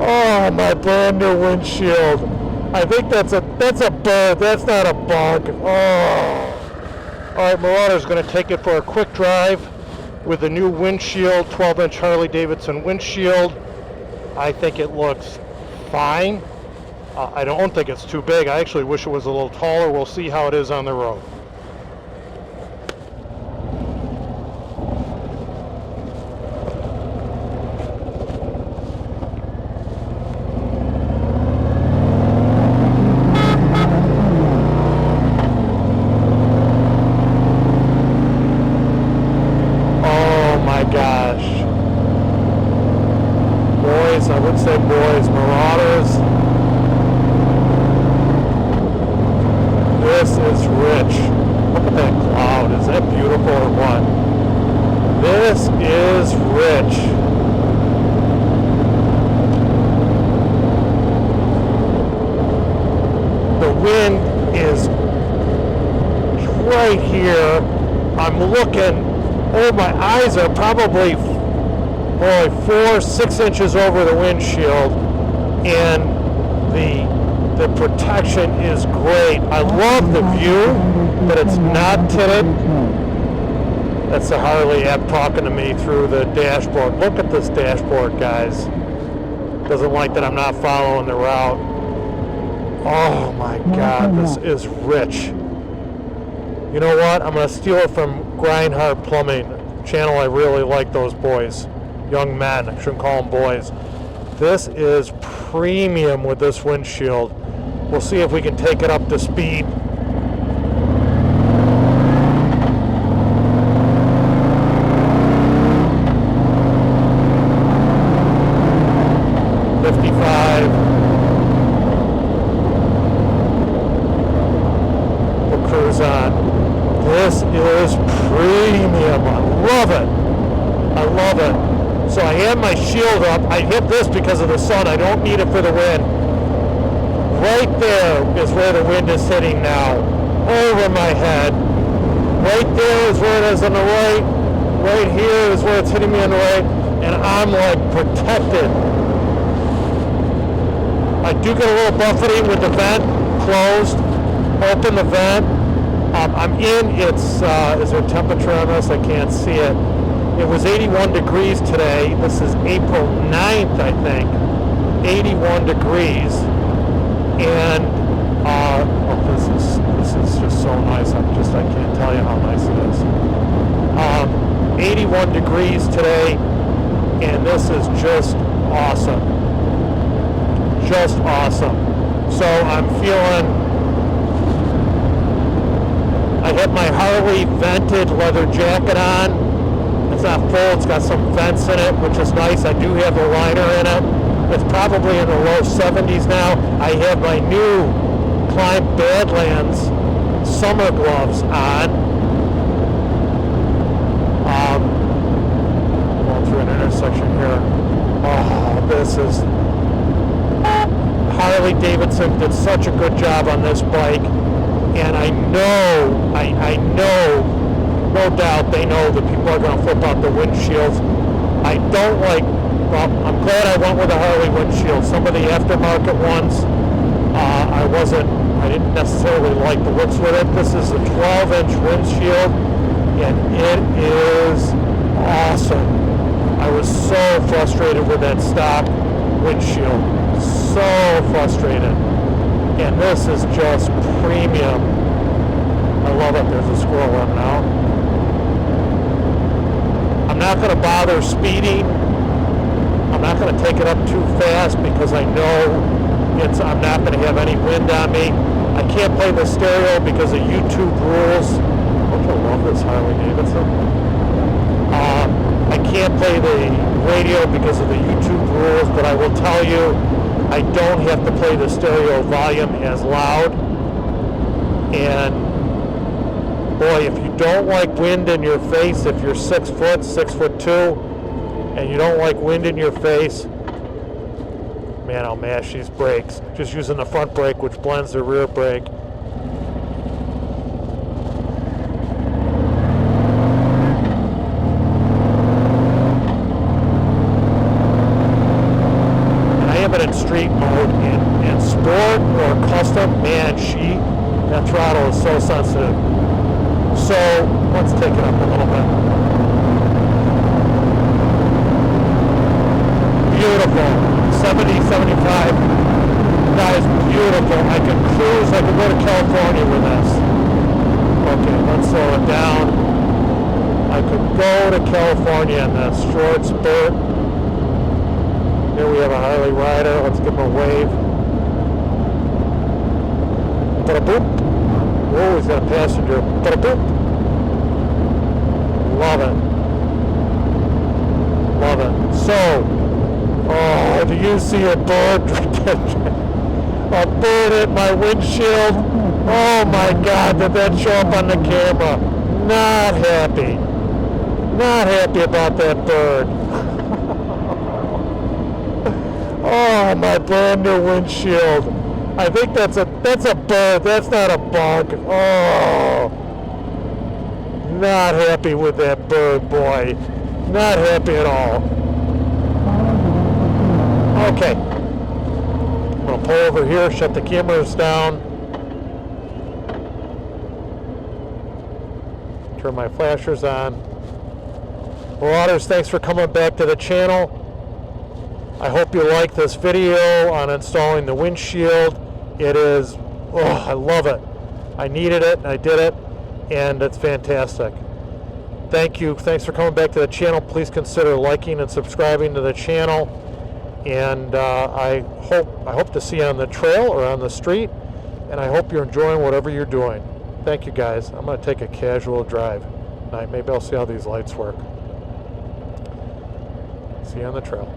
Oh, my brand new windshield. I think that's a bird. That's not a bug. Oh. All right, Marauder's going to take it for a quick drive with the new Windshield, 12-inch Harley Davidson windshield. I think it looks fine. I don't think it's too big. I actually wish it was a little taller. We'll see how it is on the road. I would say boys, Marauders. This is rich. Look at that cloud. Is that beautiful or what? This is rich. The wind is right here. I'm looking. Oh, my eyes are probably 4-6 inches over the windshield, and the protection is great. I love the view, but it's not tinted. That's the Harley app talking to me through the dashboard. Look at this dashboard, guys. Doesn't like that I'm not following the route. Oh my God, this is rich. You know what? I'm going to steal it from Grindhard Plumbing channel. I really like those boys. Young men, I shouldn't call them boys. This is premium with this windshield. We'll see if we can take it up to speed. We'll cruise on. This is premium. I love it. I love it. So I have my shield up. I hit this because of the sun. I don't need it for the wind. Right there is where the wind is hitting now. Over my head. Right there is where it is on the right. Right here is where it's hitting me on the right. And I'm like protected. I do get a little buffeting with the vent closed. Open the vent. I'm in. Is there a temperature on this? I can't see it. It was 81 degrees today. This is April 9th, I think. 81 degrees. And this is just so nice. I can't tell you how nice it is. 81 degrees today, and this is just awesome. Just awesome. So I'm feeling. I have my Harley vented leather jacket on. It's not full, it's got some vents in it, which is nice. I do have a liner in it. It's probably in the low 70s now. I have my new Climb Badlands summer gloves on. Going through an intersection here. Oh, this is... Harley Davidson did such a good job on this bike. And I know, no doubt they know that people are going to flip out the windshields. I don't like, well, I'm glad I went with a Harley windshield. Some of the aftermarket ones, I didn't necessarily like the looks with it. This is a 12-inch windshield, and it is awesome. I was so frustrated with that stock windshield. So frustrated. And this is just premium. I love it. There's a squirrel running out. I'm not going to bother speeding. I'm not going to take it up too fast because I know I'm not going to have any wind on me. I can't play the stereo because of YouTube rules. Don't you love this Harley Davidson? I can't play the radio because of the YouTube rules, but I will tell you, I don't have to play the stereo volume as loud. And boy, if you don't like wind in your face, if you're 6 foot, 6'2", and you don't like wind in your face, man, I'll mash these brakes. Just using the front brake, which blends the rear brake. it in street mode. In sport or custom, man, that throttle is so sensitive. So let's take it up a little bit. Beautiful. 70, 75. That is beautiful. I can cruise. I can go to California with this. Okay, let's slow it down. I could go to California in this short spurt. Here we have a Harley rider. Let's give him a wave. Ba-da-boop. Oh, he's got a passenger. Ba-da-boop. Love it. Love it. So, oh, do you see a bird? A bird hit my windshield. Oh my God, did that show up on the camera? Not happy. Not happy about that bird. Oh, my brand new windshield. I think that's a bird. That's not a bug. Oh, not happy with that bird, boy. Not happy at all. Okay. I'm going to pull over here, shut the cameras down. Turn my flashers on. Marauders, thanks for coming back to the channel. I hope you like this video on installing the windshield. It is, oh, I love it. I needed it, I did it, and it's fantastic. Thank you. Thanks for coming back to the channel. Please consider liking and subscribing to the channel. And I hope to see you on the trail or on the street. And I hope you're enjoying whatever you're doing. Thank you, guys. I'm going to take a casual drive tonight. Maybe I'll see how these lights work. See you on the trail.